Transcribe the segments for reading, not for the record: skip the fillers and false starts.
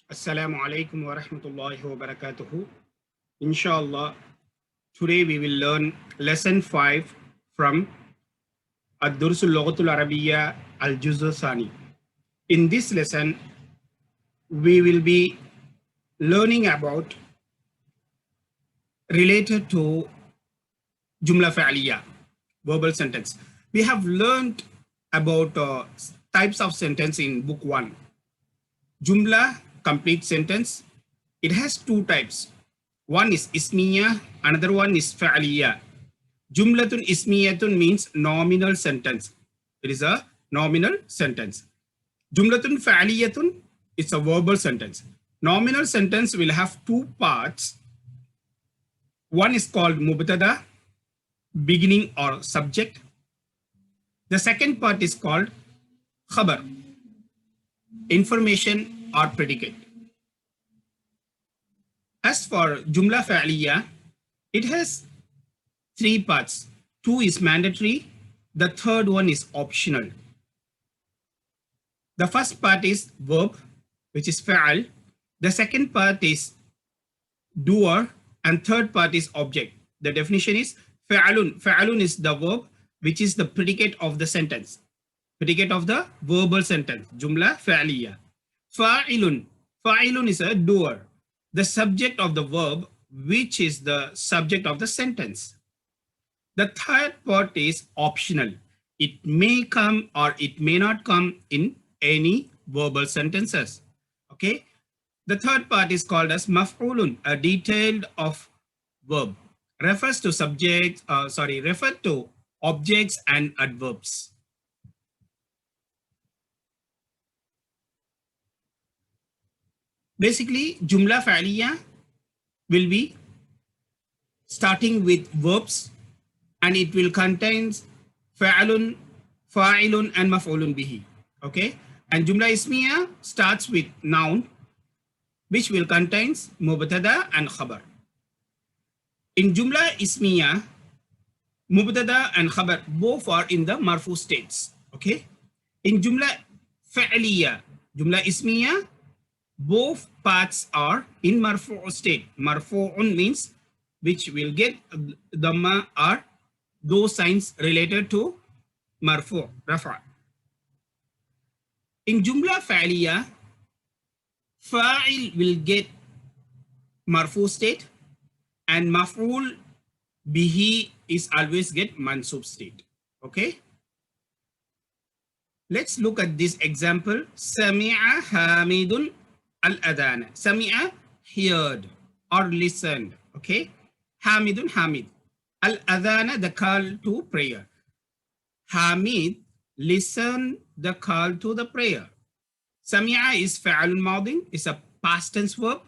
Assalamu alaikum wa rahmatullahi wa barakatuhu. Inshallah, today we will learn lesson 5 from Ad-Dursul Lughatul Arabiya Al-Juz Sani. In this lesson, we will be learning about related to Jumla Fa'liya, verbal sentence. We have learned about types of sentence in book 1. Jumla, complete sentence. It has two types. One is ismiya, another one is fa'liya. Jumlatun ismiyatun means nominal sentence. It is a nominal sentence. Jumlatun fa'liyatun is a verbal sentence. Nominal sentence will have two parts. One is called mubtada, beginning or subject. The second part is called khabar, information or predicate. As for Jumla Fa'liya, it has three parts. Two is mandatory. The third one is optional. The first part is verb, which is fa'al. The second part is doer, and third part is object. The definition is fa'alun. Fa'alun is the verb, which is the predicate of the sentence. Predicate of the verbal sentence. Jumla Fa'liya. Fa'ilun. Fa'ilun is a doer. The subject of the verb, which is the subject of the sentence. The third part is optional. It may come or it may not come in any verbal sentences. Okay. The third part is called as maf'ulun, a detailed of verb. Refers to refer to objects and adverbs. Basically, Jumla Fa'liya will be starting with verbs, and it will contain fa'alun, fa'ilun, and maf'ulun bihi. Okay. And Jumla Ismiya starts with noun, which will contain mubtada and khabar. In Jumla Ismiya, mubtada and khabar both are in the marfu states. Okay. In Jumla Fa'liya, Jumla Ismiya, both parts are in marfu state. Marfu'un means which will get dhamma or those signs related to marfu, rafa. In Jumla Fa'liya, fa'il will get marfu state, and maf'ul bihi is always get mansub state. Okay. Let's look at this example. Sami'a Hamidun al-adhan. Sami'a, heard or listened. Okay. Hamidun, Hamid. Al-adhana, the call to prayer. Hamid listened the call to the prayer. Sami'a is fa'alun madin, is a past tense verb.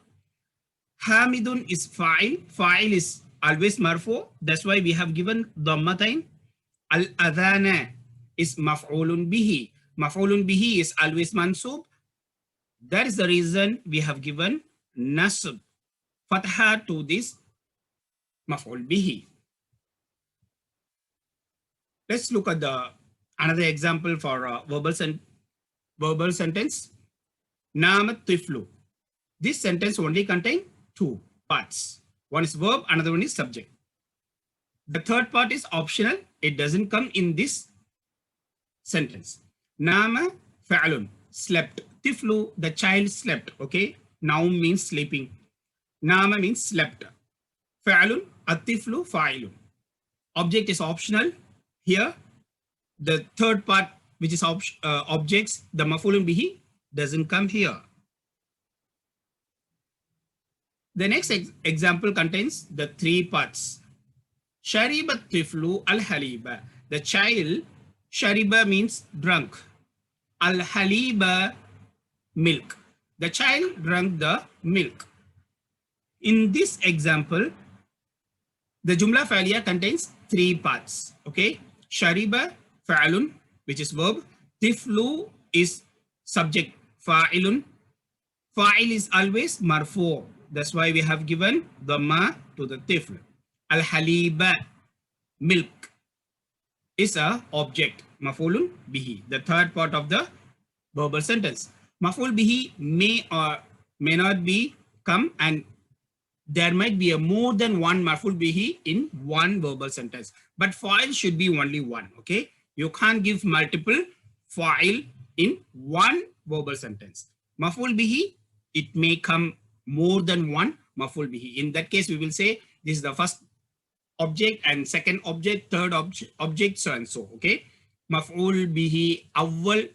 Hamidun is fa'il. Fa'il is always marfu. That's why we have given dhammatain. Al-adhana is maf'ulun bihi. Maf'ulun bihi is always mansub. That is the reason we have given nasb, fatha to this maf'ul bihi. Let's look at another example for verbal sentence. Namat tiflu. This sentence only contains two parts. One is verb, another one is subject. The third part is optional. It doesn't come in this sentence. Nama fa'alun, slept. Tiflu, the child slept. Okay. Noun means sleeping. Nama means slept. Fa'alun, atiflu, fa'ilun. Object is optional. Here, the third part, which is objects, the maf'ulun bihi, doesn't come here. The next example contains the three parts. Shariba tiflu al-haliba. The child, shariba means drunk. Al-haliba, milk. The child drank the milk. In this example, the Jumla Fa'liya contains three parts. Okay. Shariba, fa'alun, which is verb. Tiflu is subject, fa'ilun. Fa'il is always marfu. That's why we have given dhamma to the tifl. Al-haliba, milk, is a object, maf'ulun bihi, the third part of the verbal sentence. Maf'ul bihi may or may not be come, and there might be a more than one maf'ul bihi in one verbal sentence, but fa'il should be only one. Okay, you can't give multiple fa'il in one verbal sentence. Maf'ul bihi, it may come more than one maf'ul bihi. In that case, we will say this is the first object and second object, third object, so and so. Okay, maf'ul bihi awwal,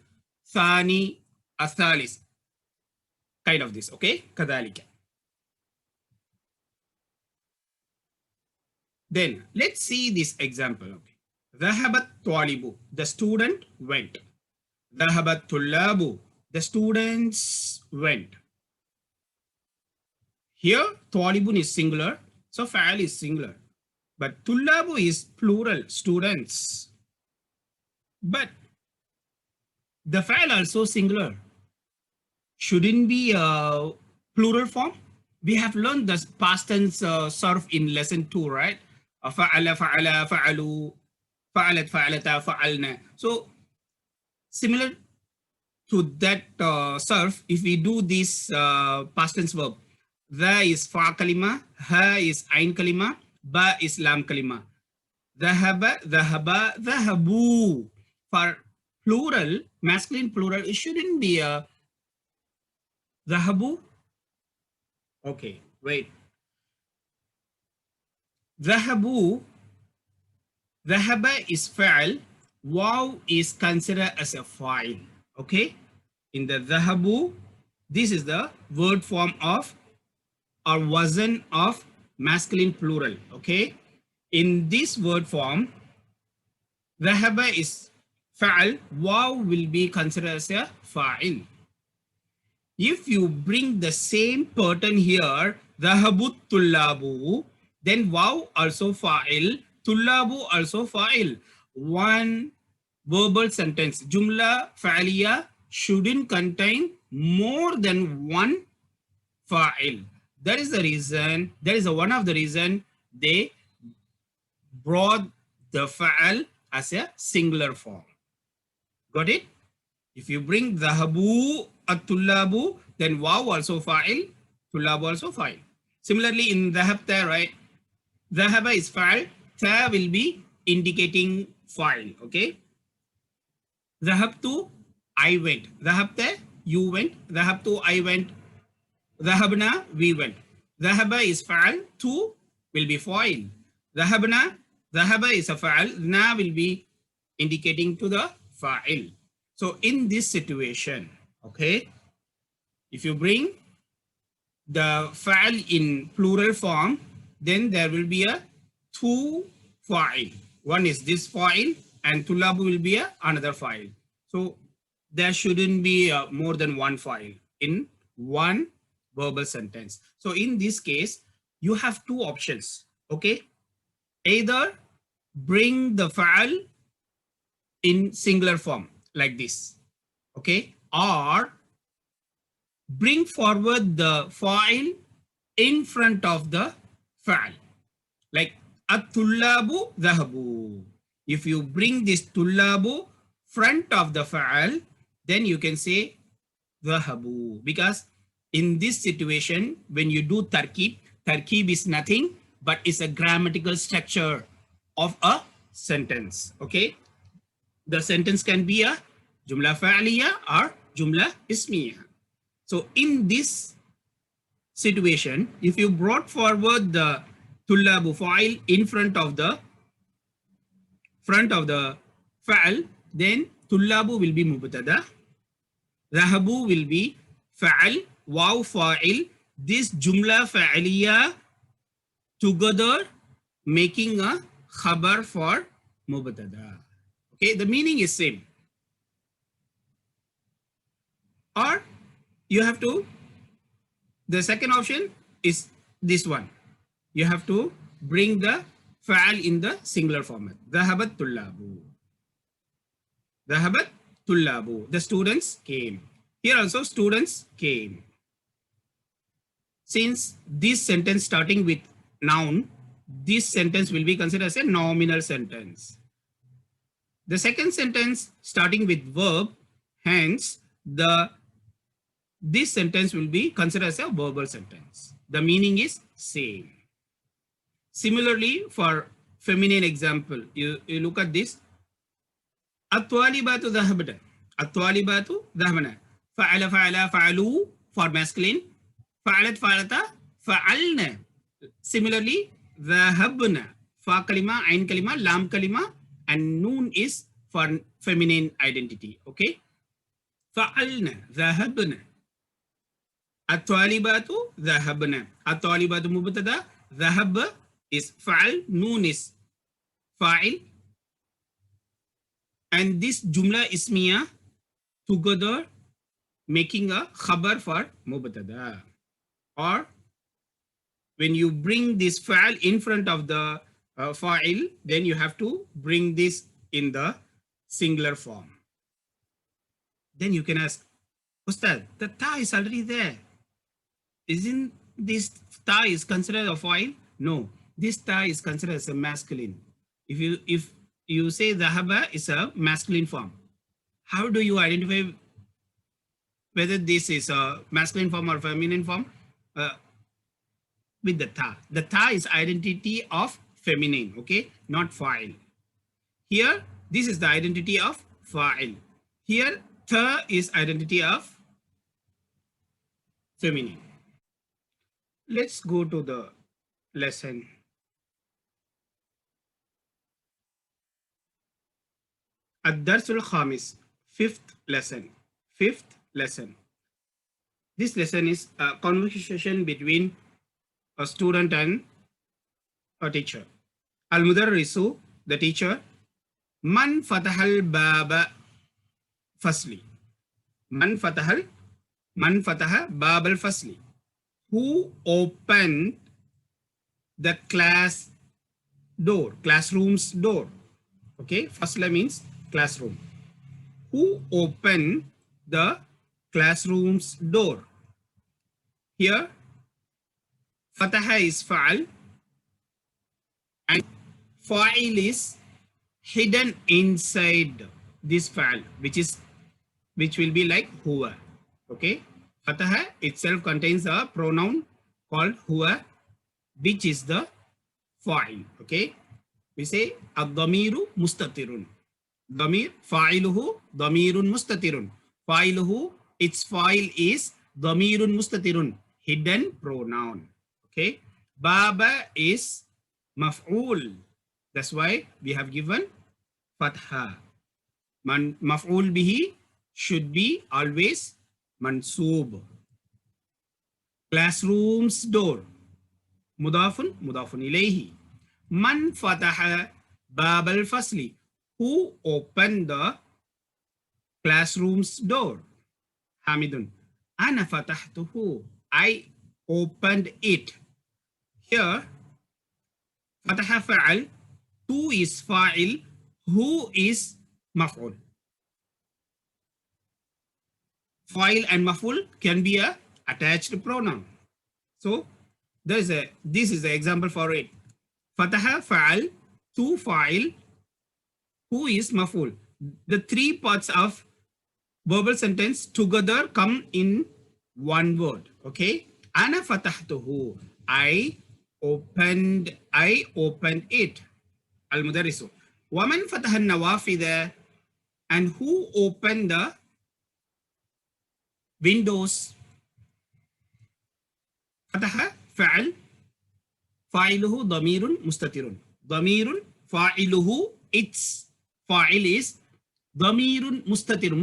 thani, athalis, kind of this. Okay, kadhalika. Then let's see this example. Okay. Dhahabat talibu, the student went. Dhahabat tullabu, the students went. Here, talibun is singular, so fa'al is singular. But tullabu is plural, students. But the fa'al also singular. Shouldn't be a plural form. We have learned the past tense surf in lesson 2, right? Fa'ala, fa'ala, fa'alu, fa'alat, fa'alata, fa'alna. So similar to that surf, if we do this past tense verb, the is fa kalima, ha is ain kalima, ba is lam kalima. Dhahaba, dhahaba, dhahabu. For plural, masculine plural, it shouldn't be a dhahabu. Okay, wait. Dhahabu, dhahaba is fa'al, waw is considered as a fa'il. Okay, in the dhahabu, this is the word form of or wazn of masculine plural. Okay, in this word form, dhahaba is fa'al, waw will be considered as a fa'il. If you bring the same pattern here, dhahabut tullabu, then waw also fa'il, tullabu also fa'il. One verbal sentence, jumla fa'aliya, shouldn't contain more than one fa'il. That is the reason, that is one of the reason they brought the fa'al as a singular form. Got it? If you bring dhahabu at-tullabu, then waw also fa'il, tullabu also fa'il. Similarly, in dhahabta, right? Dhahaba is fa'il, ta will be indicating fa'il. Okay? Dhahabtu, I went. Dhahabta, you went. Dhahabtu, I went. Dhahabna, we went. Dhahaba is fa'al, tu will be fa'il. Dhahabna, dhahaba is a fa'al, na will be indicating to the fa'il. So in this situation, okay, if you bring the fa'al in plural form, then there will be a two fa'il. One is this fa'il and tullabu will be another fa'il. So there shouldn't be more than one fa'il in one verbal sentence. So in this case, you have two options, okay? Either bring the fa'al in singular form like this, okay? Or bring forward the fa'il in front of the fa'al, like at-tullabu dhahabu. If you bring this tullabu front of the fa'al, then you can say dhahabu, because in this situation, when you do tarkib, tarkib is nothing but it's a grammatical structure of a sentence. Okay, the sentence can be a jumla fa'aliya or jumla ismiya. So in this situation, if you brought forward the tullabu fa'il in front of the fa'al, then tullabu will be mubtada, dhahabu will be fa'al, waw fa'il, this jumla fa'aliya together making a khabar for mubtada. Okay, the meaning is same. Or you have to, the second option is this one. You have to bring the fa'al in the singular format. Dhahabat tullabu. Dhahabat tullabu. The students came. Here also students came. Since this sentence starting with noun, this sentence will be considered as a nominal sentence. The second sentence starting with verb, hence the this sentence will be considered as a verbal sentence. The meaning is same. Similarly, for feminine example, you look at this. At-talibatu dhahabna. At-talibatu dhahabna. Fa'ala fa'ala fa'alu for masculine. Fa'alat fa'alata fa'alna. Similarly, dhahabna. Fa kalima, ain kalima, lam kalima, and noon is for feminine identity. Okay. Fa'alna, dhahabna. At-talibatu dhahabna. At-talibatu mubtada. Dhahab is fa'al. Noon is fa'il. And this jumla ismiya together making a khabar for mubtada. Or when you bring this fa'al in front of the fa'il, then you have to bring this in the singular form. Then you can ask, Ustad, the ta is already there. Isn't this ta is considered a fa'il? No, this ta is considered as a masculine. If you say dhahaba is a masculine form, how do you identify whether this is a masculine form or feminine form? With the ta. The ta is identity of feminine, okay, not fa'il. Here, this is the identity of fa'il. Here, ta is identity of feminine. Let's go to the lesson. Ad-Darsul Khamis, fifth lesson. This lesson is a conversation between a student and a teacher. Al-Mudarrisu, the teacher, Man fatahal baba fasli. Man fataha bab al-fasli. Who opened the classroom's door? Okay, fasla means classroom. Who opened the classroom's door? Here, fataha is fa'al and fa'il is hidden inside this fa'al, which will be like huwa. Okay, fataha itself contains a pronoun called huwa, which is the fa'il. Okay, we say ad-damiru mustatirun. Damir fa'iluhu damirun mustatirun. Fa'iluhu, its fa'il is damirun mustatirun, hidden pronoun. Okay, baba is maf'ul. That's why we have given fatha. Maf'ul bihi should be always mansub. Classroom's door. Mudafun ilayhi. Man fataha bab al-fasli. Who opened the classroom's door? Hamidun. Ana fatahtuhu. I opened it. Here, fataha fa'al, tu is fa'il, who is maf'ul. Fa'il and maf'ul can be a attached pronoun. So this is the example for it. Fataha fa'al, tu fa'il, who is maf'ul. The three parts of verbal sentence together come in one word. Okay, ana fatahtuhu. I opened it. Al-Mudarrisu. Waman fataha an-nawafida. And who opened the windows? Fataha fa'al, fa'iluhu damirun mustatirun. Damirun fa'iluhu, its fa'il is damirun mustatirun.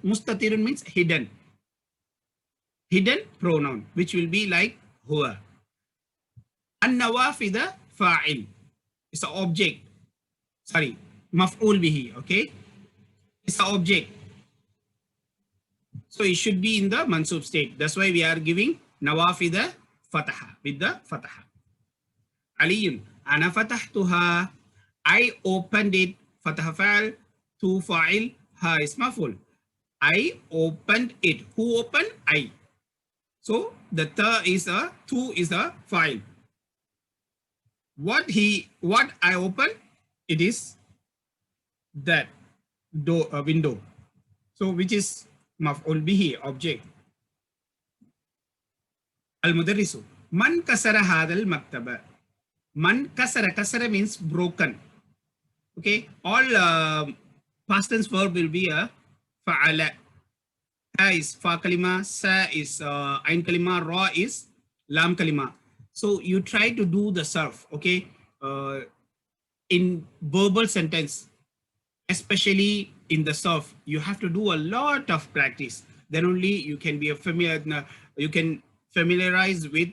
Mustatirun means hidden. Hidden pronoun, which will be like huwa. An-nawafida fa'il. It's an object. Sorry, maf'ul bihi. Okay, it's an object. So it should be in the mansub state. That's why we are giving nawafida fataha with the fataha. Aliyun. Ana fatahtuha. I opened it. Fataha fa'al. Tu fa'il. Ha is maf'ul. I opened it. Who opened? I. So the ta is a, tu is a fa'il. What I opened, it is that door, window. So which is maf'ul bihi, object. Al-Mudarrisu. Man kasara hadal maktaba. Man kasara. Kasara means broken. Okay. All past tense verb will be a fa'ala. Ha is fa kalima, sa is ain kalima, ra is lam kalima. So you try to do the surf, okay, in verbal sentence, especially in the surf. You have to do a lot of practice. Then only you can be a familiar. You can familiarize with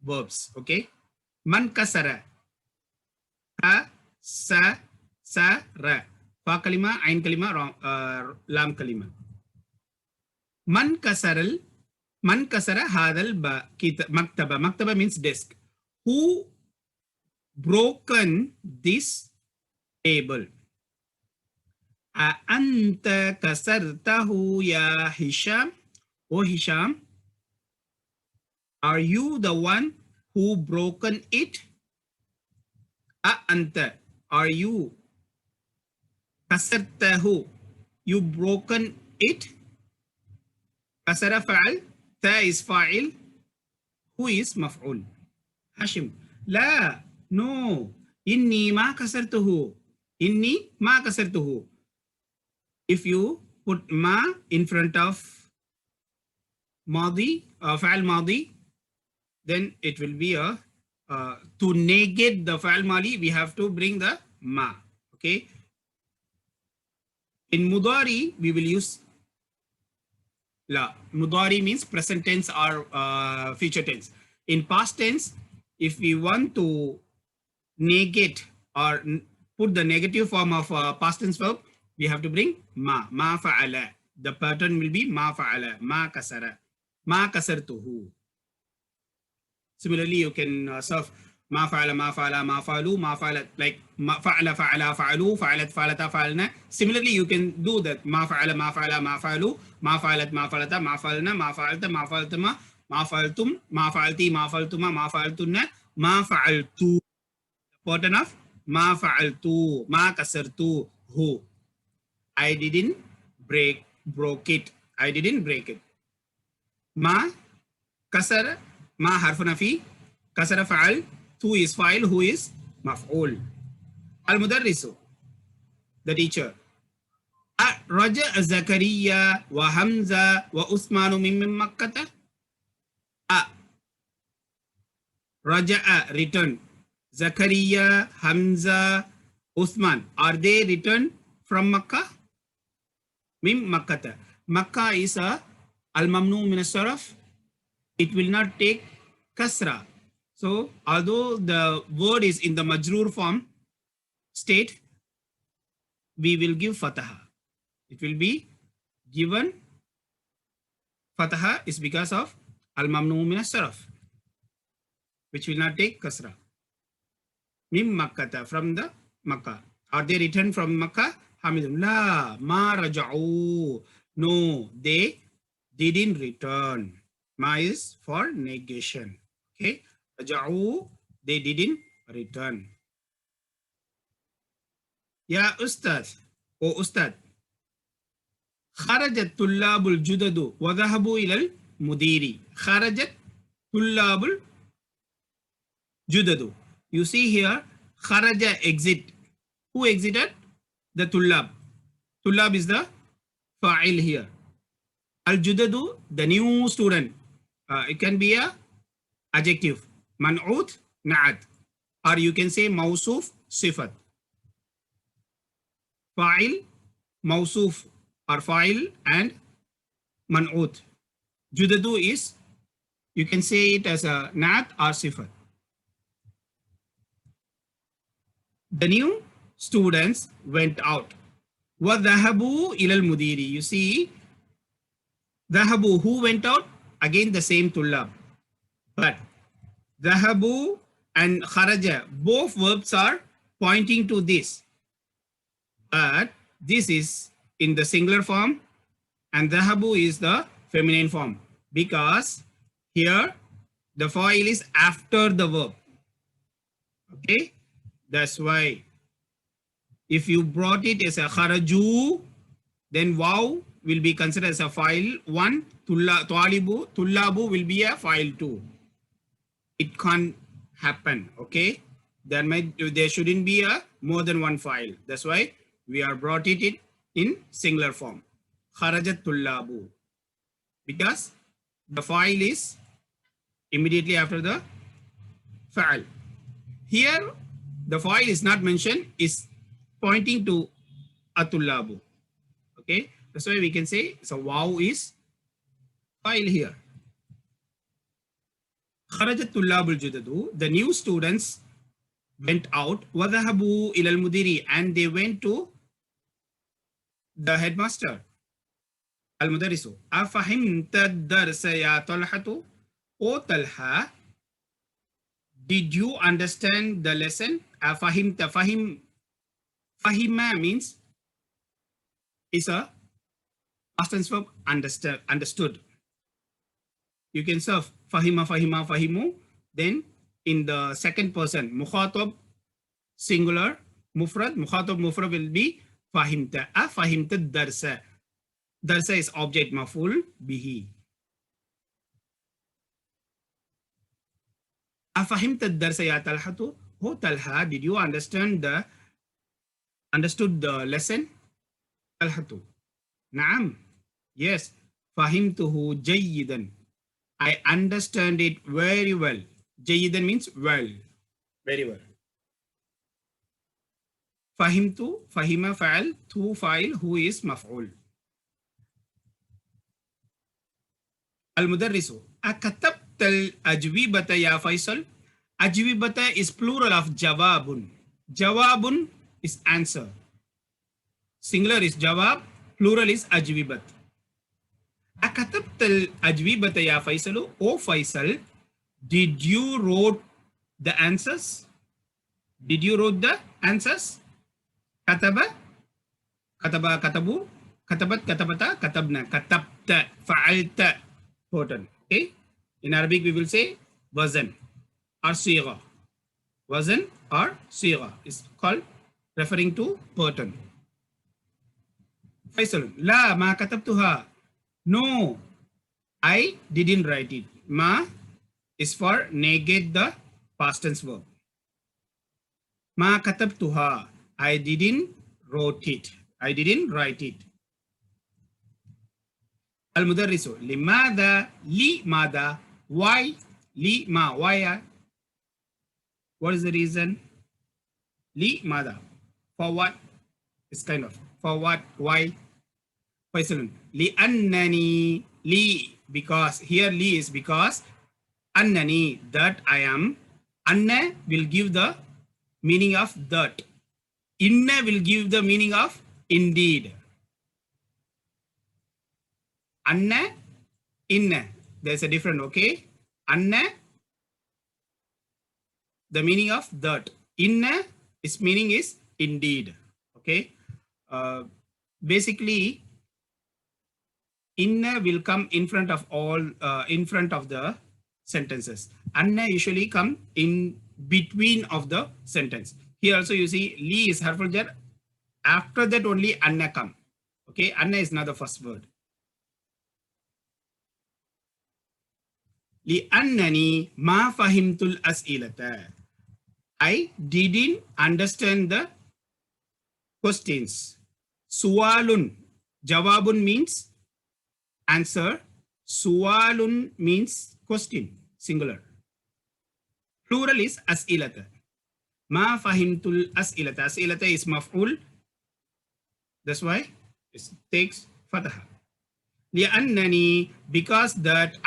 verbs. Okay, man kasara, ha, sa, ra, fa kalima, ain kalima, lam kalima. Man kasaral, man kasara hadal maktaba. Maktaba means desk. Who broken this table? Anta kasartahu ya Hisham? Oh Hisham, are you the one who broken it? Anta, are you? Kasartahu, you broken it? Kasara fa'al, ta is fa'il, who is maf'ul? Hashim, la, no, inni ma kasartuhu. Inni ma kasartuhu. If you put ma in front of madi, fa'al madi, then it will be a, to negate the fa'al madi, we have to bring the ma, okay? In mudari, we will use la. Mudari means present tense or future tense. In past tense, if we want to negate or put the negative form of past tense verb, we have to bring ma fa'ala. The pattern will be ma fa'ala, ma kasara, ma kasartuhu. Similarly, you can serve ma fa'ala, ma fa'alu, ma fa'alat, like ma fa'ala, fa'alu, fa'alat, fa'alata, fa'alna. Similarly, you can do that ma fa'ala, ma fa'alu, ma fa'alat, ma fa'alata, ma fa'alna, ma fa'alta, ma fa'altama, ma fa'altum, ma fa'alti, ma fa'altuma, ma fa'altunna, ma fa'altu. Pattern of ma fa'altu, ma kasartu, hu. I didn't broke it. I didn't break it. Ma kasara, ma harfu nafi, kasara fa'al, tu is fa'il, who is maf'ul. Al-Mudarrisu, the teacher. Raja Zakariya wa Hamza wa Usmanu min Makkata. Raja'a, return. Zakariya, Hamza, Usman, are they returned from Makkah? Mim Makkata. Makkah is a al-mamnu min as-sarf. It will not take kasra. So although the word is in the majroor form state, we will give fataha. It will be given fataha is because of al-mamnu min as-sarf, which will not take kasra. Mim Makkata, from the Makkah. Are they returned from Makkah? Hamidun, la, ma raja'u. No, they didn't return. Ma is for negation. Okay. Raja'u, they didn't return. Ya Ustad, O Ustad. خرجت طلاب الجدد وذهبوا إلى المدير. خرجت طلاب الجدد. You see here, kharaja, exit. Who exited? The tullab. Tullab is the fa'il here. Al-judadu, the new student. It can be a adjective. Man'ut, na'at. Or you can say mausuf, sifat. Fa'il, mausuf, or fa'il and man'ut. Judadu is, you can say it as a na'at or sifat. The new students went out. وَذَهَبُوا إِلَى الْمُدِيرِ. You see, ذَهَبُوا, who went out? Again the same tullab. But ذَهَبُوا and kharaja, both verbs are pointing to this. But this is in the singular form and ذَهَبُوا is the feminine form. Because here the fa'il is after the verb. Okay. That's why if you brought it as a kharaju, then waw will be considered as a file 1, tullabu will be a file 2. it can't happen. Okay, there shouldn't be a more than one file. That's why we are brought it in singular form. Kharajat tullabu, because the file is immediately after the fa'al. Here the file is not mentioned, is pointing to atullabu. Okay, that's why we can say so wow is file here. Kharajat tullabul judadu, the new students went out. Wadahabu ilal mudiri, and they went to the headmaster. Al mudarisu, afahimta darsa ya Talhatu? O Talha, did you understand the lesson? Afahimta, fahima means is a past tense verb, understood. You can serve fahima, fahimu. Then in the second person, mukhatab singular, mufrad will be fahimta. Fahimta darsa. Darsa is object maf'ul bihi. Afahimta darsa ya Talhatu? Oh Talha, did you understood the lesson? Talhatu, Naam. Yes. Fahimtuhu jayyidan. I understand it very well. Jayyidan means well. Very well. Fahimtu, fahima fa'al, tu fa'il, who is maf'ul. Al-Mudarrisu, akatabta al-ajwibata ya Faisal? Ajwibata is plural of jawabun. Jawabun is answer. Singular is jawab, plural is ajwibat. Akatabta al-ajwibata ya Faisalu? O Faisal, did you wrote the answers? Did you wrote the answers? Kataba, katabu, katabat, katabata, katabna, katabta, fa'alta. Important. Okay. In Arabic, we will say wazan or sigha. Wazan or sigha is called referring to pattern. Faisal, la ma katabtuha. No, I didn't write it. Ma is for negate the past tense verb. Ma katabtuha. I didn't wrote it. I didn't write it. Al-Mudarrisu, limada, li mada, why, li ma, why? What is the reason? Li mada, for what? It's kind of, for what, why? Faisalun, li annani, li, because, here li is because, annani, that I am, anna will give the meaning of that. Inna will give the meaning of indeed. Anna, inna, there's a different, okay? Anna, the meaning of that. Inna, its meaning is indeed, okay? Basically, inna will come in front of all, in front of the sentences. Anna usually come in between of the sentence. Here also you see, li is harful jar. After that only anna come, okay? Anna is not the first word. لأنني ما فهمت الأسئلة. I didn't understand the questions. Suwalun, jawabun means answer. Suwalun means question, singular. Plural is as'ilata. Ma fahimtul as'ilata. As'ilata is maf'ul. That's why it takes fataha. لأنني, because that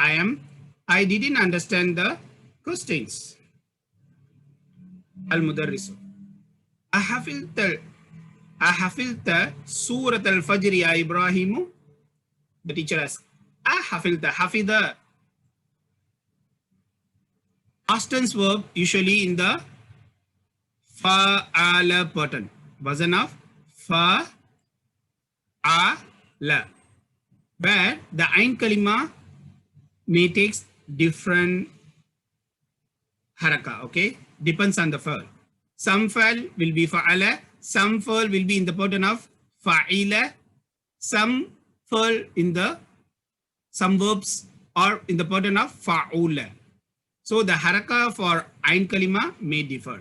I didn't understand the questions. Al-Mudarrisu, Ahafilta Surat al-Fajr ya Ibrahimu? The teacher asks, Ahafilta, hafida. Past tense verb usually in the fa'ala pattern. Version of fa'ala. Where the ain kalima may take different haraka, okay? Depends on the fa'al. Some fa'al will be fa'ala, some fa'al will be in the pattern of fa'ila, some fa'al in the, some verbs are in the pattern of fa'ula. So the haraka for ain kalima may differ.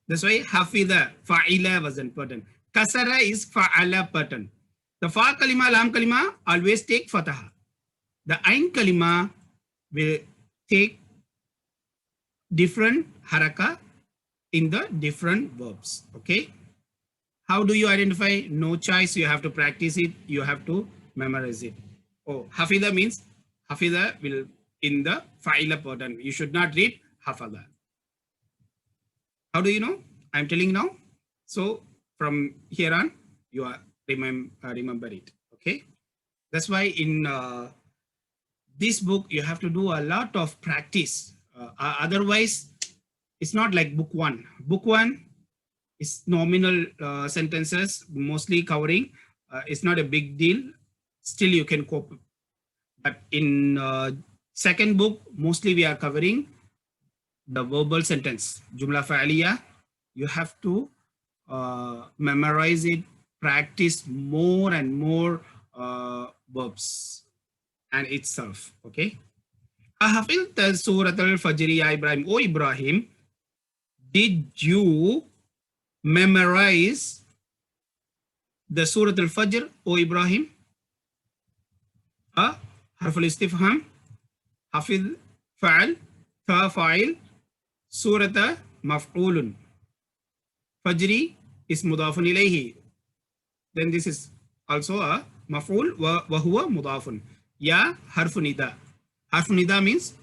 That's why hafidha, fa'ila was important. Kasara is fa'ala pattern. The fa kalima, lam kalima always take fataha. The ain kalima will take different haraka in the different verbs. Okay. How do you identify? No choice. You have to practice it. You have to memorize it. Oh, hafidha means hafidha will in the fa'ila pattern. You should not read hafadha. How do you know? I'm telling now. So from here on, you are remember it. Okay. That's why in this book you have to do a lot of practice. Otherwise, it's not like book one. Book one is nominal sentences, mostly covering. It's not a big deal. Still, you can cope. But in second book, mostly we are covering the verbal sentence, jumla fa'aliya. You have to memorize it, practice more and more verbs and itself. Okay. Ahafilta Surat al-Fajr ya Ibrahim. Oh Ibrahim, did you memorize the Surat al-Fajr, O Ibrahim? Harf al-istifham, hafiz fa'al, fa fa'il, surata maf'ulun. Fajri is mudafun ilayhi. Then this is also a maf'ul wa huwa mudafun. Ya harf nida. Harf nida means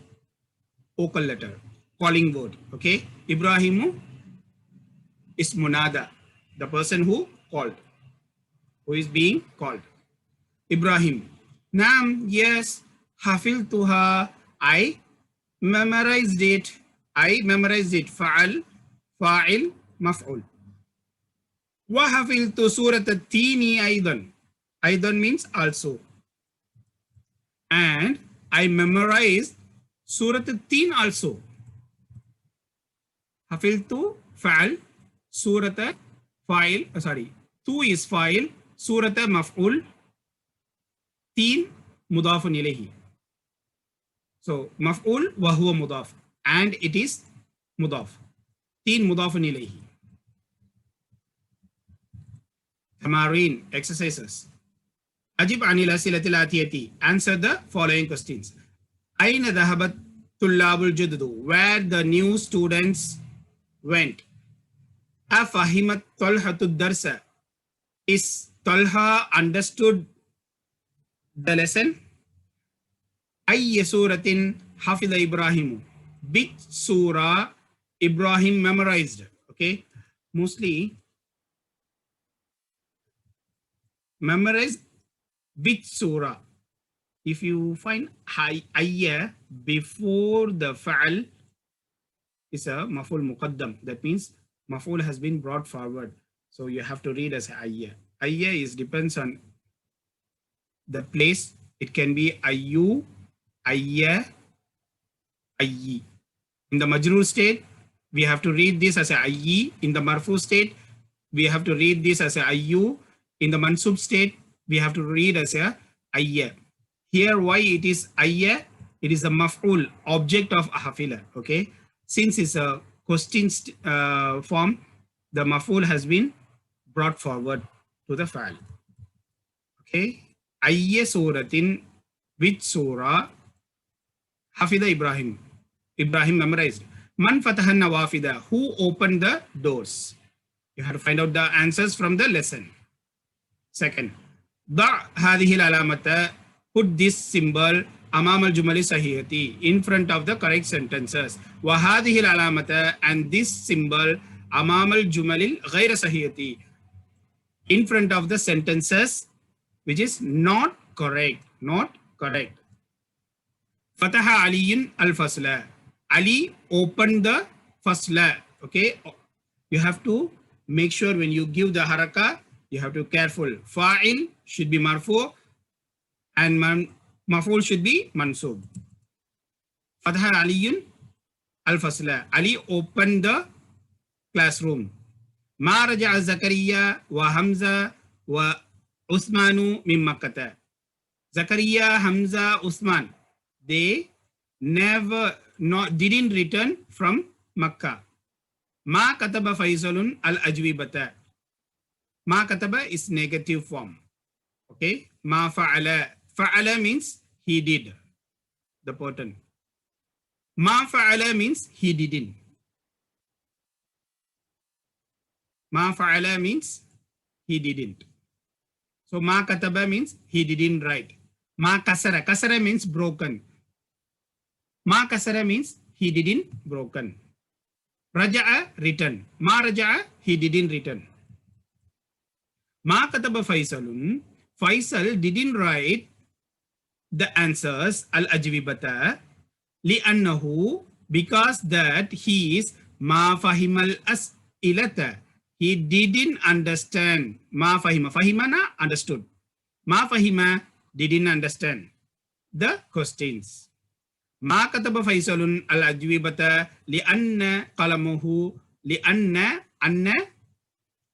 vocal letter, calling word. Okay. Ibrahimu is munada, the person who called, who is being called. Ibrahim. Naam, yes. Hafiltuha, I memorized it. I memorized it. Fa'al, fa'il, maf'ul. Wa hafiltu surat at-tini aidan. Aidan means also. And I memorized surat at-tin also. Hafiltu, fa'al, surata fa'il, sorry, tu is fa'il, surata maf'ul, teen mudafun ilayhi. So maf'ul wa huwa mudaf, and it is mudaf. Teen mudafun ilayhi. Tamarin, exercises. Ajib anil asilatil atiyati. Answer the following questions. Aina dhahabat tullabul jududu. Where the new students went. Afahimat Talhatud Darsa. Is Talha understood the lesson? Ayya suratin hafidha Ibrahimu. Which surah Ibrahim memorized? Okay. Mostly memorize which surah. If you find ayya before the fa'al is a maf'ul muqaddam. That means maf'ul has been brought forward. So you have to read as ayya. Ayya is depends on the place. It can be ayyu, ayya, ayyi. In the majrur state, we have to read this as a ayyi. In the marfu state, we have to read this as a ayyu. In the mansub state, we have to read as a ayya. Here, why it is ayya? It is the maf'ul, object of hafila. Okay. Since it's a question form, the maf'ul has been brought forward to the fa'al. Okay. Ayya suratin, which surah hafidha Ibrahim? Ibrahim memorized. Man fatahan nawafida, who opened the doors? You have to find out the answers from the lesson. Second, da hadhihi alamata, put this symbol amam al-jumali sahihati, in front of the correct sentences. Wa hadhihi alamata, and this symbol amam al-jumalil ghayra sahihati, in front of the sentences which is not correct. Not correct. Fataha aliyun al-fasla. Ali opened the fasla. Okay. You have to make sure when you give the haraka, you have to be careful. Fa'il should be marfu and maf'ul should be mansub. Fataha aliyun al-fasla. Ali opened the classroom. Ma raja'a Zakariya wa Hamza wa Usmanu min Makkah. Zakariya, Hamza, Usman, they didn't return from Makkah. Ma kataba Faisalun al-ajwibata. Ma kataba is negative form. Okay. Ma fa'ala. Fa'ala means he did. The pattern. Ma fa'ala means he didn't. Ma fa'ala means he didn't. So ma kataba means he didn't write. Ma kasara. Kasara means broken. Ma kasara means he didn't broken. Raja'a return. Ma raja'a he didn't return. Ma kataba Faisalun. Faisal didn't write the answers al-ajwibata li'annahu because that he is ma fahimal as'ilata. He didn't understand. Ma fahima. Fahimana understood. Ma fahima didn't understand the questions. Ma kataba Faisalun al-ajwibata li'anna qalamuhu li'anna anna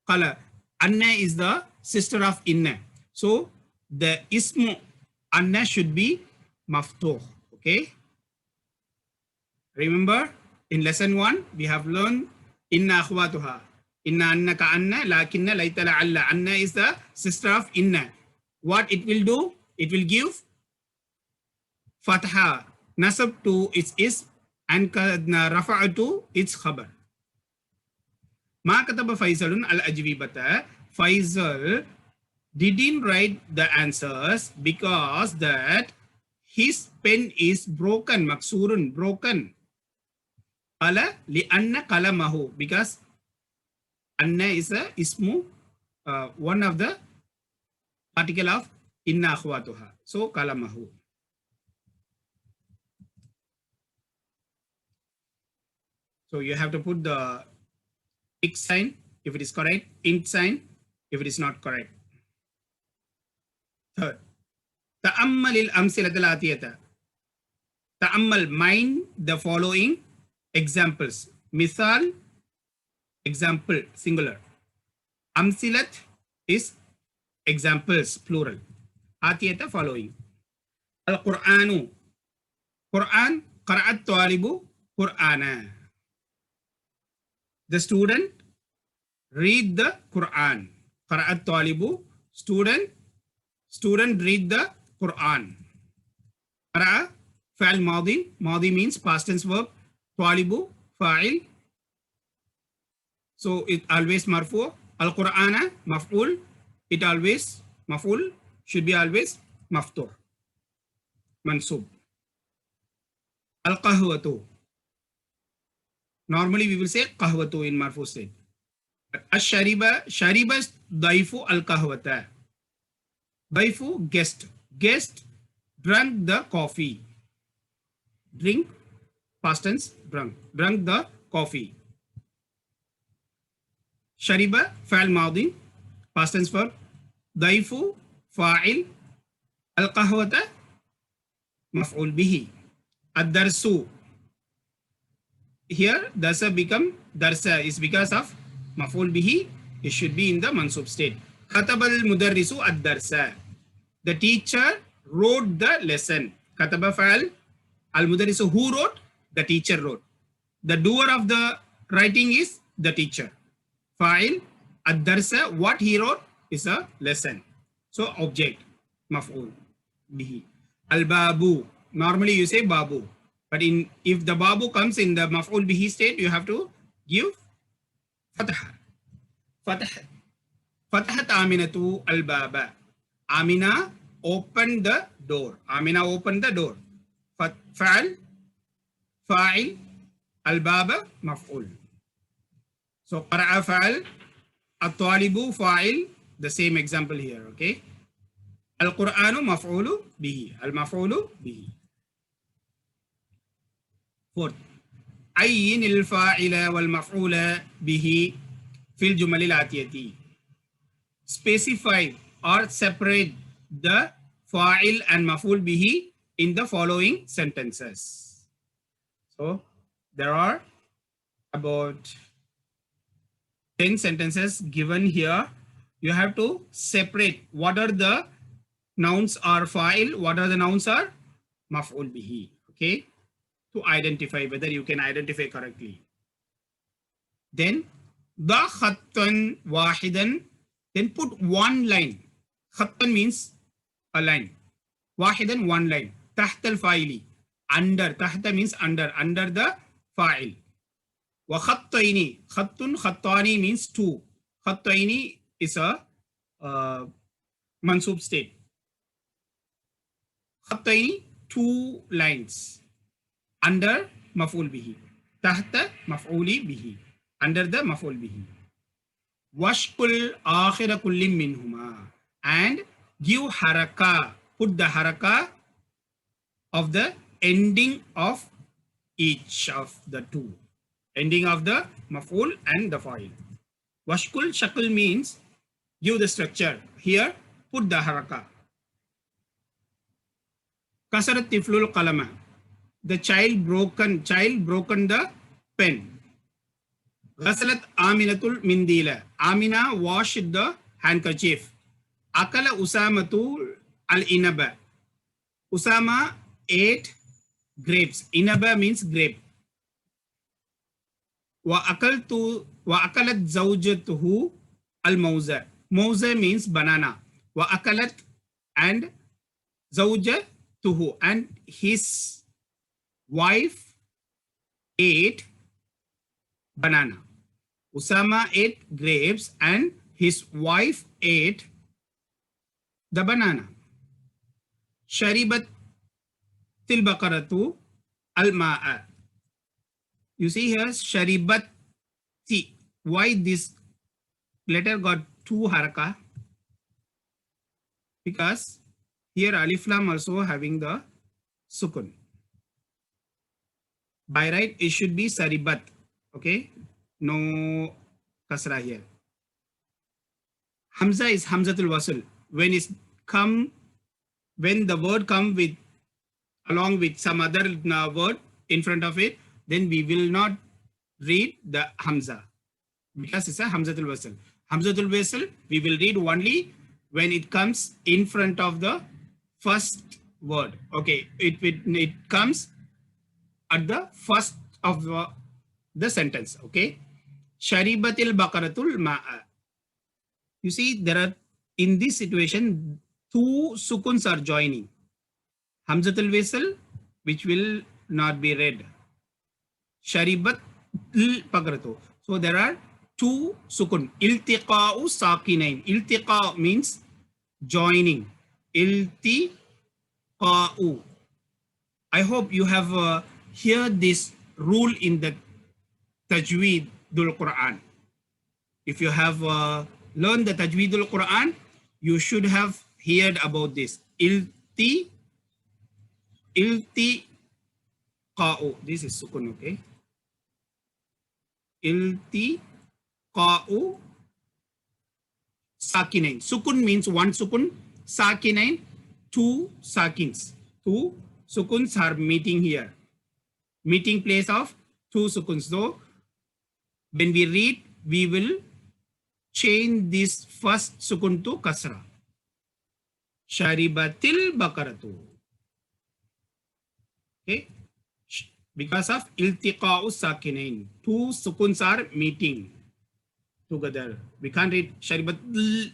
qala. Anna is the sister of inna. So the ismu anna should be maftuh. Okay. Remember in lesson 1 we have learned inna akhwatuha. Inna anna ka anna lakinna layta la'alla. Anna is the sister of inna. What it will do? It will give fatha nasab to its ism and rafa'a to its khabar. Ma kataba Faisalun al-ajwibata. Faisal didn't write the answers because that his pen is broken. Maksurun, broken. Qala li anna qalamahu, because anna is a ismu, one of the particle of inna akhwatuha. So qalamahu. So you have to put the X sign if it is correct, int sign if it is not correct. Third, ta'ammal al-amsilat al-atiyata. Ta'ammal, mind the following examples. Misal, example, singular. Amsilat is examples, plural. Atiyata, following. Al-Qur'anu. Quran, qara'at talibu Qur'ana. The student read the Quran. Qara'at talibu, student read the Quran. Qara'a, fa'al madi. Madi means past tense verb. Talibu, fa'il. So it always marfu. Al-Qur'ana, maf'ul. It always, maf'ul should be always maftuh. Mansub. Al-qahwatu. Normally we will say qahwatu in marfu state. Ash-shariba, shariba is daifu al-qahwata. Daifu, guest. Guest drank the coffee. Drink, past tense, drunk. Drank the coffee. Shariba, fa'al madi, past tense verb. Daifu, fa'il. Al-qahwata, maf'ul bihi. Ad-darsu. Here, darsa become darsa is because of maf'ul bihi. It should be in the mansub state. Kataba al-mudarrisu ad-darsa. The teacher wrote the lesson. Kataba fa'al. Al-mudarrisu, who wrote? The teacher wrote. The doer of the writing is the teacher. Fa'il. Ad-darsa, what he wrote is a lesson. So object, maf'ul bihi. Al-babu. Normally you say babu. But if the babu comes in the maf'ul bihi state, you have to give fatha. Fathat Aminatu al-baba. Amina opened the door. Amina opened the door. Fa'al, fa'il, al-baba, maf'ul. So qara'a fa'al, at-talibu fa'il, the same example here, okay? Al-Qur'anu maf'ulu bihi. Al-maf'ulu bihi. Fourth, ayyin al-fa'ila wal-maf'ula bihi fil jumal al-atiyati. Specify or separate the fa'il and maf'ul bihi in the following sentences. So there are about 10 sentences given here. You have to separate what are the nouns are fa'il, what are the nouns are maf'ul bihi. Okay. to identify whether you can identify correctly. Then the khattan wahidan, then put one line. Khattan means a line. Wahidan, one line. Tahta al-fa'ili, under. Tahta means under the fa'il. Wa khattaini, khattun, khattani means two. Khattaini is a mansub state. Khattaini, two lines. Under maf'ul bihi. Tahta maf'uli bihi. Under the maf'ul bihi. Washkul akhira kullim minhuma. And give haraka. Put the haraka of the ending of each of the two. Ending of the maf'ul and the fa'il. Washkul shakl means give the structure. Here, put the haraka. Kasarat tiflul qalama. The child broken the pen. Ghasalat Aminatul Mindila. Amina washed the handkerchief. Akala Usamatu al-inaba. Usama ate grapes. Inaba means grape. Wa akalat zawjatuhu al-mawza. Mawza means banana. Wa akalat and zawjatuhu, and his wife ate banana. Usama ate grapes and his wife ate the banana. Sharibat tilbakaratu al-ma'a. You see here, sharibati. Why this letter got two haraka? Because here alif lam also having the sukun. By right, it should be saribat. Okay, no kasra here. Hamza is hamzatul wasl. When the word come with along with some other word in front of it, then we will not read the hamza because it's a hamzatul wasl. Hamzatul wasl we will read only when it comes in front of the first word. Okay, it comes at the first of the sentence. Okay, sharibatil baqaratul ma'a. You see, there are in this situation two sukuns are joining. Hamzatul wasl, which will not be read. Sharibat baqaratu. So there are two sukun. Iltiqa'u sakinain. Iltiqa means joining. Iltiqa'u. I hope you have heard this rule in the Tajweedul Quran. If you have learned the Tajweedul Quran, you should have heard about this. Iltiqa'u. This is sukun, okay? Iltiqa'u sakinain. Sukun means one sukun. Sakinain, two sakins. Two sukuns are meeting here. Meeting place of two sukuns. So when we read, we will change this first sukun to kasra. Sharibatil baqaratu. Okay, because of iltiqa'u sakinain. Two sukuns are meeting together. We can't read sharibatil.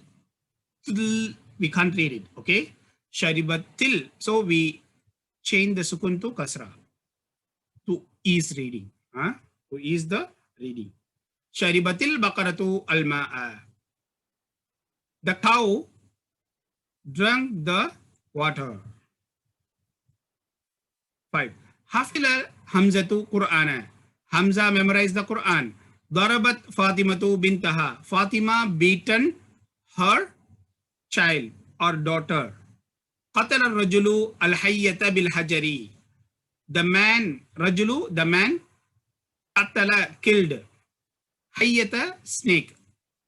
We can't read it. Okay, sharibatil. So we change the sukun to kasra to ease reading. To ease the reading. Sharibatil baqaratu al-ma'a. The cow drank the water. 5. Hafila Hamzatu Qur'ana. Hamza memorized the Quran. Darabat Fatimatu bintaha. Fatima beaten her child or daughter. Qatala rajulu al-hayyata bil-hajari. The man, rajulu, the man, qatala, killed. Hayyata, snake.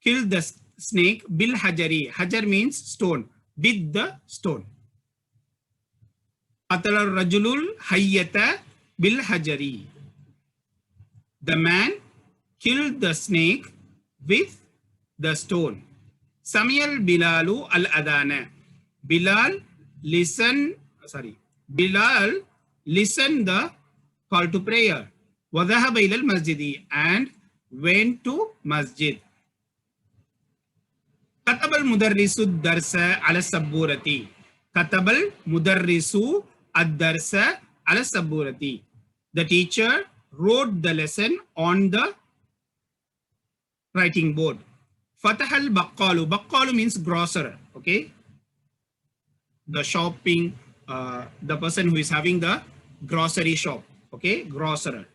Killed the snake bil-hajari. Hajar means stone. With the stone. Qatala rajulul hayyata bil-hajari. The man killed the snake with the stone. Samiyal Bilalu al-adana. Bilal listened the call to prayer. وَذَهَبَ إِلَى الْمَسْجِدِ and went to masjid. كتب المدرس الدرس على السبورة. كتب المدرس الدرس على السبورة. The teacher wrote the lesson on the writing board. فتح البقال. بقال means grocer. Okay. The shopping, the person who is having the grocery shop. Okay. Grocer.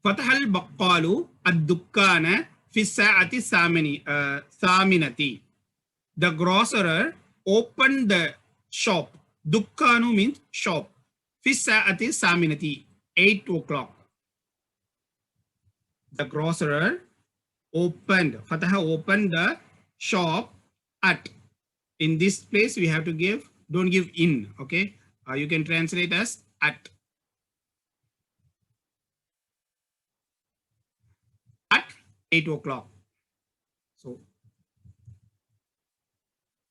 فتح البقال الدكان في الساعة الثامنة. The grocer opened the shop. Dukkanu means shop. في الساعة الثامنة, 8 o'clock. The grocer opened, Fataha opened the shop at. In this place we have to give, don't give in, okay? You can translate as at. At 8 o'clock. So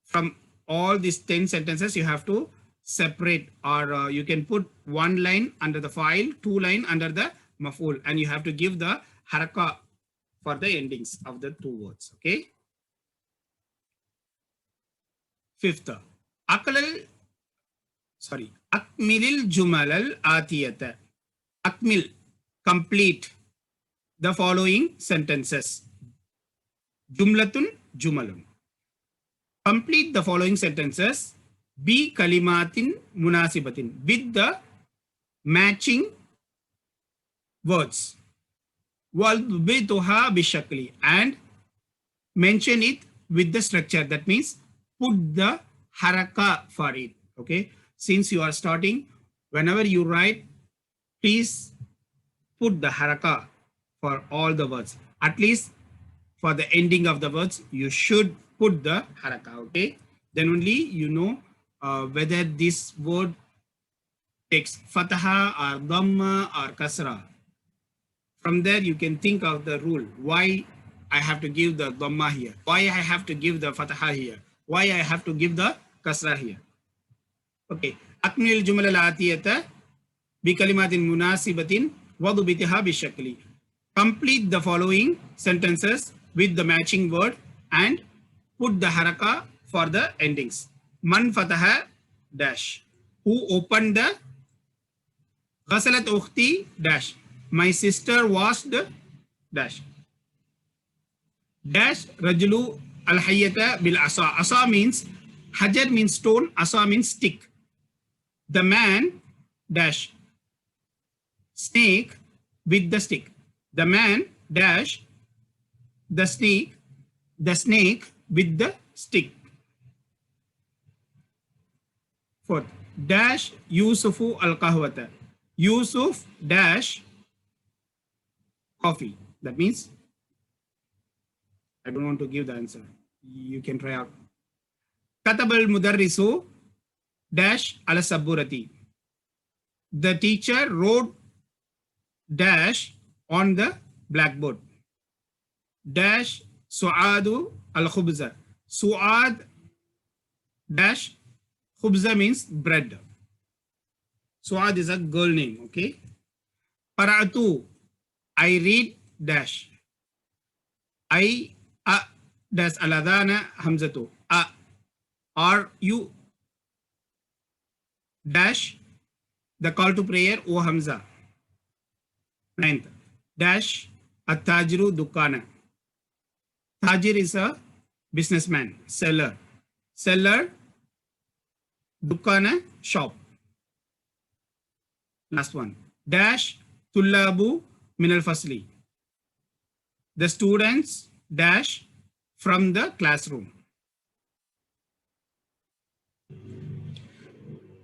from all these 10 sentences you have to separate, or you can put one line under the file, two line under the maf'ul, and you have to give the haraka for the endings of the two words. Okay. Fifth, akmilil jumal al atiyata. Akmil, complete the following sentences. Jumlatun jumalun. Complete the following sentences. Bi kalimatin munasibatin, with the matching words. Walbituha bishakli, and mention it with the structure. That means put the haraka for it. Okay. Since you are starting, whenever you write, please put the haraka for all the words. At least for the ending of the words, you should put the haraka. Okay. Then only you know whether this word takes fataha or dhamma or kasra. From there, you can think of the rule. Why I have to give the dhamma here? Why I have to give the fataha here? Why I have to give the kasra here? Okay. Akmil jumal al-atiyata bi kalimatin munasibatin wadubitiha bishakli. Complete the following sentences with the matching word and put the haraka for the endings. Man fataha dash. Who opened the ghasalat ukhti dash. My sister washed dash. Dash rajulu al-hayyata bil asa. Asa means, hajar means stone, asa means stick. The man dash snake with the stick. The man dash the snake with the stick. Fourth, dash Yusufu al-kahwata. Yusuf dash coffee. That means, I don't want to give the answer. You can try out. Katab al-mudarrisu dash ala saburati. The teacher wrote dash on the blackboard. Dash Su'adu al-khubza. Su'ad dash khubza means bread. Su'ad is a girl name. Okay. Qara'atu, I read dash. I dash aladana hamzatu. Are you dash the call to prayer o hamza. Ninth, dash at-tajiru dukkana. Tajir is a businessman, seller. Seller, dukkana, shop. Last one, dash tullabu min al-fasli. The students dash from the classroom.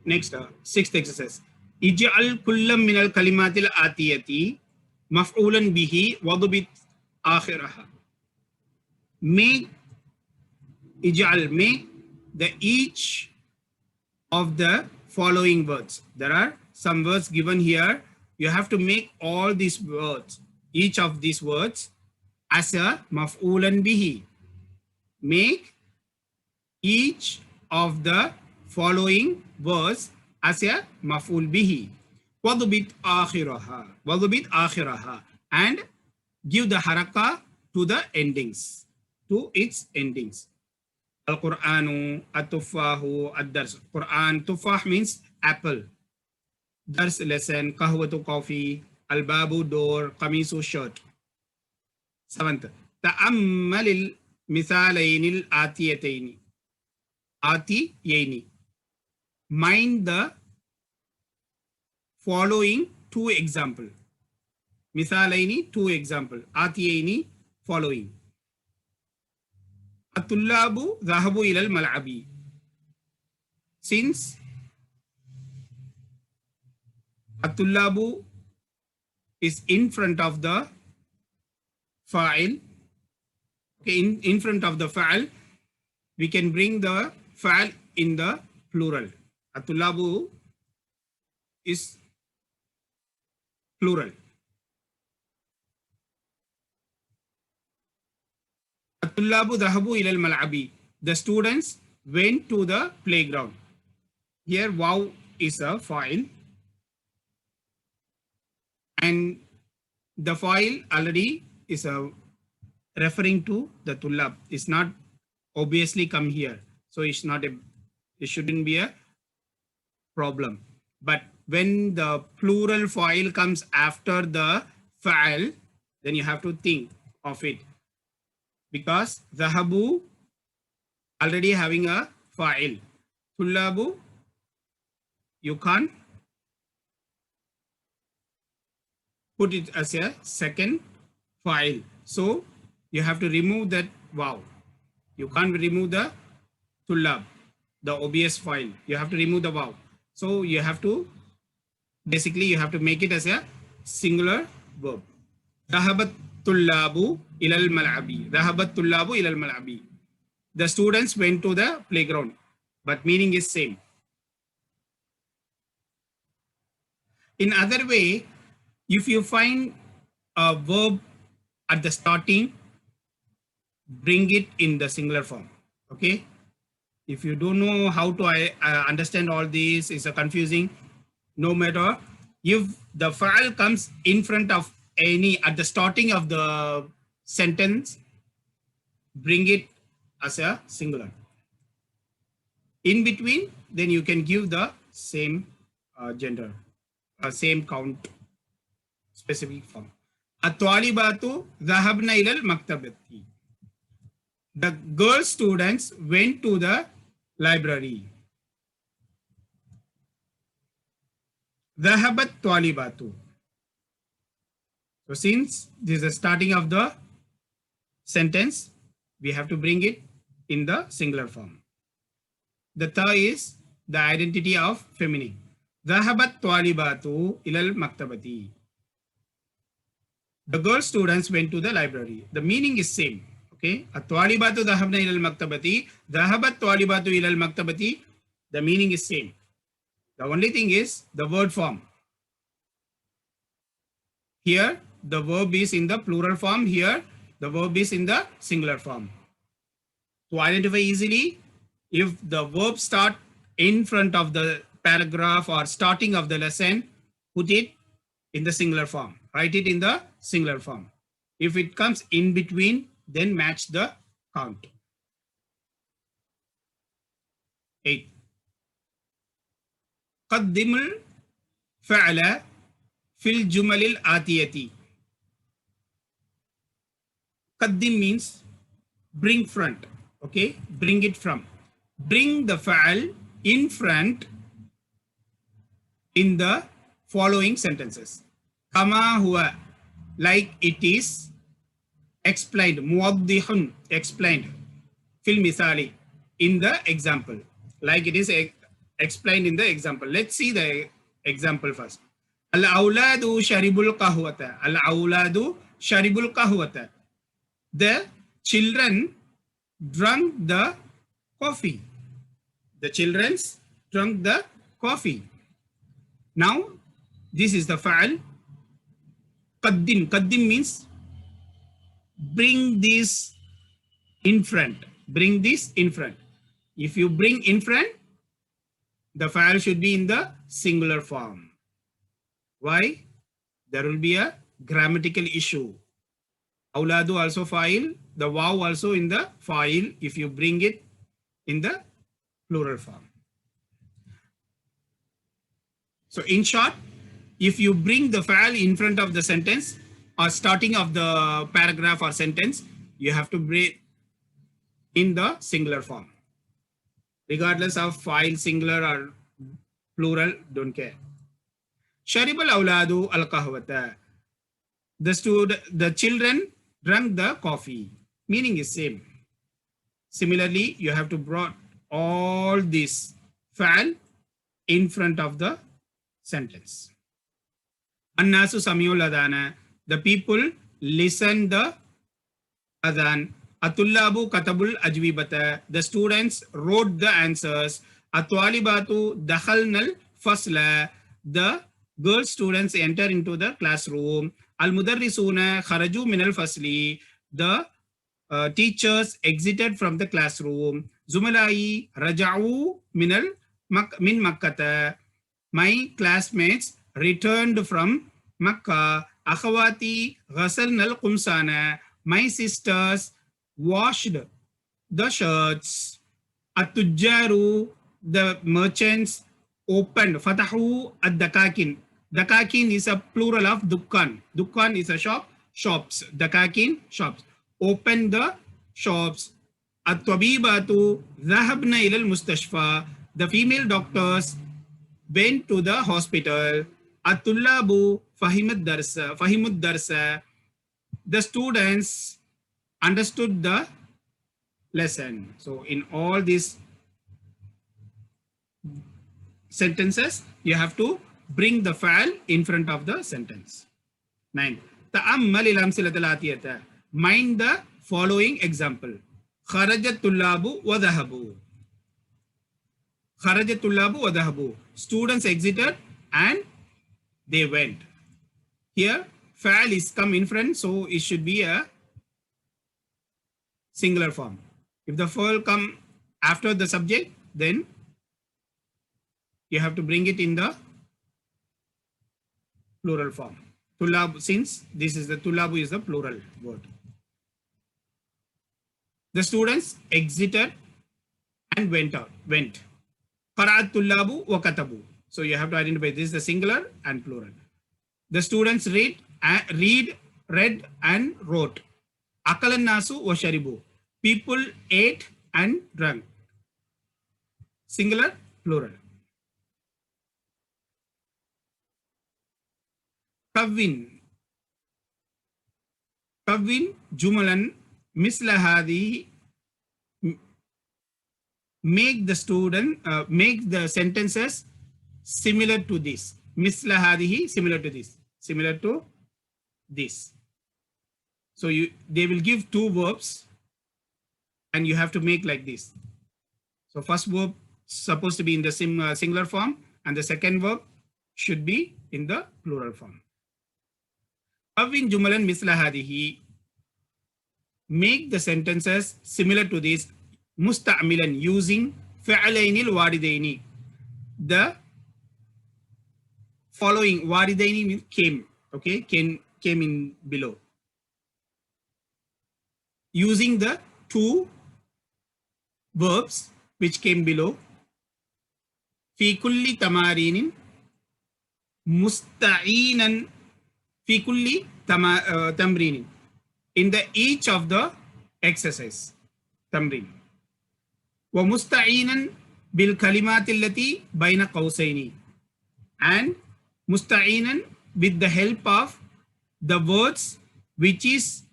Next, sixth exercise. Ij'al kullam min al-kalimatil atiyati maf'ulan bihi wadubit akhiraha. Make the each of the following words. There are some words given here. You have to make all these words, each of these words, as a maf'ulan bihi. Make each of the following words as a maf'ul bihi. وَضْبِطْ آخِرَهَا. وَضْبِطْ آخِرَهَا. And give the haraka to the endings, to its endings. Al-Qur'anu, At-Tuffahu, Ad-Dars. Quran, Tuffah means apple. Dars lesson, Kahwatu coffee, Al-Babu door, Qamisu shirt. Seventh, Ta'ammalil Mithalainil Atiyataini. Atiyaini. Mind the following two example. Mithalaini, two example. Atiyaini, following. At-tullabu dhahabu ilal mal'abi. Since At-tullabu is in front of the fa'il, okay, in front of the fa'il, we can bring the fa'il in the plural. At-tullabu is plural. At-tullabu dhahabu ilal mal'abi. The students went to the playground. Here waw is a fa'il. And the fa'il already is referring to the tullab. It's not obviously come here. So it shouldn't be a problem. But when the plural fa'il comes after the fa'il, then you have to think of it. Because dhahabu already having a fa'il. Tullabu, you can't put it as a second fa'il. So you have to remove that waw. You can't remove the tullab, the obvious fa'il. You have to remove the waw. So you have to, basically you have to make it as a singular verb. Dhahabat tullabu ilal mal'abi. Dhahabat tullabu ilal mal'abi. The students went to the playground, but meaning is same. In other way, if you find a verb at the starting, bring it in the singular form. Okay. If you don't know how to understand all this, it's a confusing. No matter if the fa'il comes in front of any at the starting of the sentence, bring it as a singular. In between, then you can give the same gender, same count, specific form. At-talibatu dhahabna ilal maktabati. The girl students went to the library. Dhahabat talibatu. So since this is the starting of the sentence, we have to bring it in the singular form. The ta is the identity of feminine. Dhahabat talibatu ilal maktabati. The girl students went to the library. The meaning is same. Okay. At-talibatu dhahabna ilal maktabati. Dhahabat talibatu ilal maktabati. The meaning is same. The only thing is the word form. Here, the verb is in the plural form. Here, the verb is in the singular form. To identify easily, if the verb start in front of the paragraph or starting of the lesson, put it in the singular form. Write it in the singular form. If it comes in between, then match the count. 8. قدم الفعل في الجمل الآتية. قدم means bring front. Okay, bring it from. Bring the fa'al in front in the following sentences. Kama huwa, like it is explained. Muwaddihun, explained. Fil misali, in the example. Like it is explained in the example. Let's see the example first. Al-awladu sharibul qahwata. Al-awladu sharibul qahwata. The children drank the coffee. The children drank the coffee. Now, this is the fa'al. Qaddim. Qaddim means bring this in front. Bring this in front. If you bring in front, the fa'al should be in the singular form. Why? There will be a grammatical issue. Auladu also file, the waw also in the file if you bring it in the plural form. So in short, if you bring the fa'al in front of the sentence or starting of the paragraph or sentence, you have to bring in the singular form. Regardless of file singular or plural, don't care. Sharibal awladu al kahwata. The children drank the coffee. Meaning is same. Similarly, you have to bring all this fa'al in front of the sentence. Annasu samiul adana. The people listen the adhan. Atullabu katabul ajwibata. The students wrote the answers. Atwalibatu dakhalnal fasla. The girl students enter into the classroom. Al mudarrisuna kharaju min al fasli. The teachers exited from the classroom. Zumalai raja'u min makkata. My classmates returned from Makkah. Akhawati ghasalna al qumsana. My sisters washed the shirts. At-tujjaru, the merchants opened. Fatahu ad-dakakin. Dakakin is a plural of dukkan. Dukkan is a shop. Shops. Dakakin, shops. Open the shops. At-tabibatu dhahabna ila al-mustashfa. The female doctors went to the hospital. At-tullabu fahimud darsa. The students understood the lesson. So in all these sentences, you have to bring the fa'al in front of the sentence. 9. Ta'ammal al-amsilat al-atiyata. Mind the following example. Kharajat tullabu wa dhahabu. Kharajat tullabu wa dhahabu. Students exited and they went. Here, fa'al is come in front, so it should be a singular form. If the fa'al come after the subject, then you have to bring it in the plural form. Tullab, since this is the tullabu is the plural word. The students exited and went out. Qara'at tullabu wa katabu. So you have to identify this is the singular and plural. The students read, and wrote. Akalan nasu wa sharibu. People ate and drank. Singular, plural. Kawwin jumalan misla hadhihi. Make the sentences similar to this. Misla hadhihi, similar to this. Similar to this. So they will give two verbs and you have to make like this. So first verb supposed to be in the singular form and the second verb should be in the plural form. Kawwin jumalan misla hadhihi. Make the sentences similar to this. Musta'milan, using fa'alainil waridaini. The following waridaini means came. Okay, came in below. Using the two verbs which came below. Fi kulli tamarinin musta'inan. Fi kulli tamrinin. In the each of the exercise. Tamrin. Wa musta'inan bil kalimati allati baina qawsaini. And musta'inan with the help of the words which is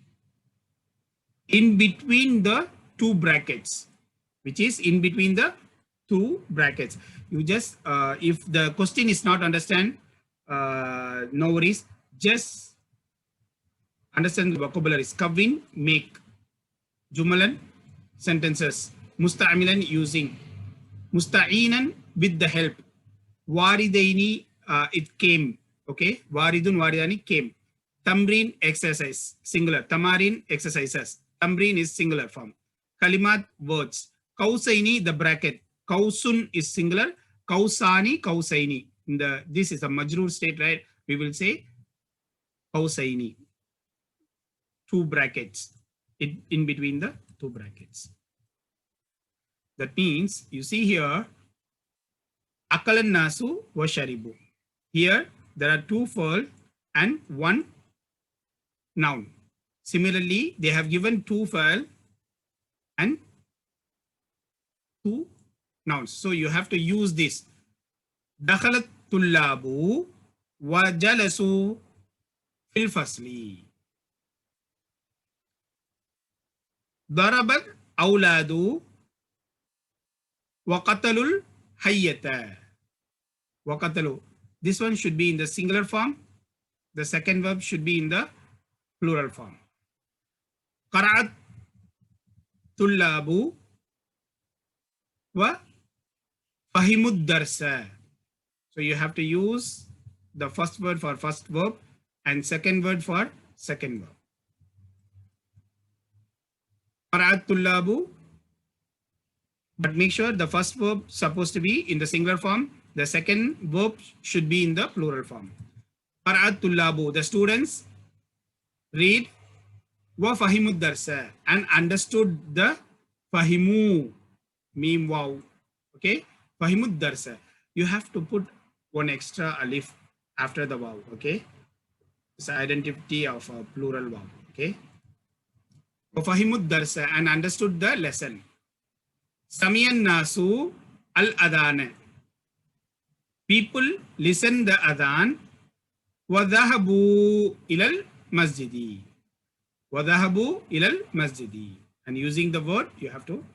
in between the two brackets. Which is in between the two brackets. You just, if the question is not understand, no worries. Just understand the vocabularies. Kawwin, make. Jumalan, sentences. Musta'milan, using. Musta'inan, with the help. Waridaini, it came. Okay. Waridun, waridani, came. Tamrin, exercise. Singular. Tamarin, exercises. Tamrin is singular form. Kalimat, words. Kausaini, the bracket. Kausun is singular. Kausani, kausaini. This is a majroor state, right? we will say qawsaini, 2 brackets in between the 2 brackets. That means you see here akalan nasu wa sharibu. Here there are 2 fa'al and 1 noun. Similarly, they have given 2 fa'al and 2 nouns. So you have to use this. Dakhalat tullabu wa jalasu fil fasli. Darabat awladu wa qatalul hayyata. Wa qatalu. This one should be in the singular form. The second verb should be in the plural form. Qara'at tullabu wa fahimud darsa. So you have to use the first word for first verb and second word for second verb. Qara'at tullabu, but make sure the first verb supposed to be in the singular form. The second verb should be in the plural form. Qara'at tullabu, the students read wa fahimud darsa and understood the fahimu, mim wow. Okay, fahimud darsa. You have to put one extra alif after the wow. Okay, it's the identity of a plural wow. Okay, wa fahimud darsa and understood the lesson. Samiyan nasu al adana. People listen the adhan. Wa dhahabu ilal masjidi. وَذَهَبُوا إِلَى الْمَسْجِدِ. And using the word, you have to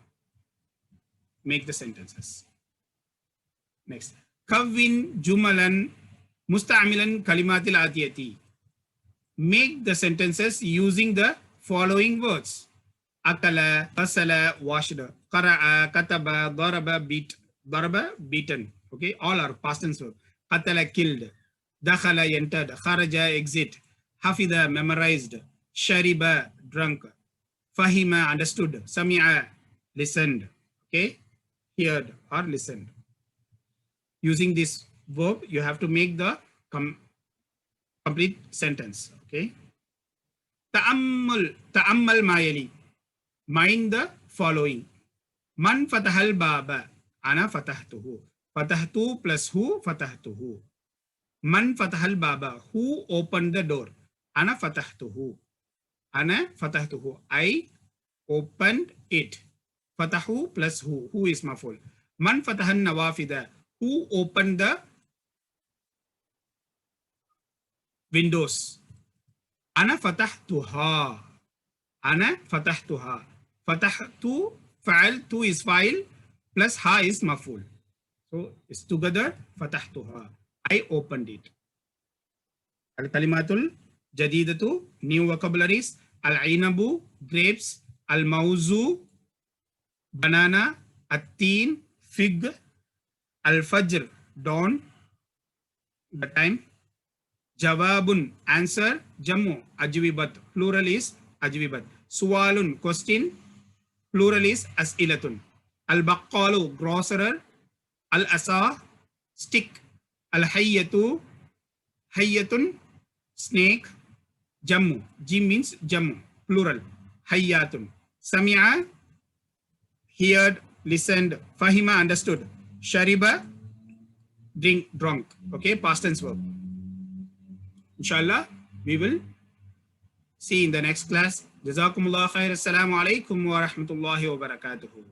make the sentences. Next. كَوِّن جُمَلًا مُسْتَعْمِلًا كَلِمَاتِ الْآتِيَةِ. Make the sentences using the following words. أَكَلَ, غَسَلَ, washed, قَرَأَ, كَتَبَ, ضَرَبَ, beat, ضَرَبَ, beaten. Okay, all are past tense verbs. قَتَلَ, killed, دَخَلَ, entered, خَرَجَ, exit, حَفِظَ, memorized, Shariba, drunk. Fahima, understood. Sami'a, listened. Okay, heard or listened. Using this verb, you have to make the complete sentence. Okay. Ta'ammal mayali. Mind the following. Man fatahal baba. Ana fatahtuhu. Fatahtu plus hu, fatahtuhu. Man fatahal baba. Who opened the door? Ana fatahtuhu. Ana fatahtuhu. I opened it. Fatahu plus who. Who is maful. Man fatahan nawafida. Who opened the windows? Ana fatahtuha. Ana fatahtuha. Fatahtu, fa'al, tu is fa'il, plus ha is maful. So it's together, fatahtuha. I opened it. Al-kalimatul jadidatu, new vocabularies. Al-ainabu, grapes. Al-mawzu, banana. At-teen, fig. Al-fajr, dawn, the time. Jawabun, answer. Jammu, ajwibat, plural is ajwibat. Suwalun, question, plural is as'ilatun. Al-baqqalu, grocer. Al-asa, stick. Al-hayyatu, hayyatun, snake. Jammu, jim means jammu, plural. Hayyatun. Sami'a, heard, listened. Fahima, understood. Shariba, drunk. Okay, past tense verb. Inshallah, we will see in the next class. Jazakumullah khair. Assalamu alaikum wa rahmatullahi wa barakatuhu.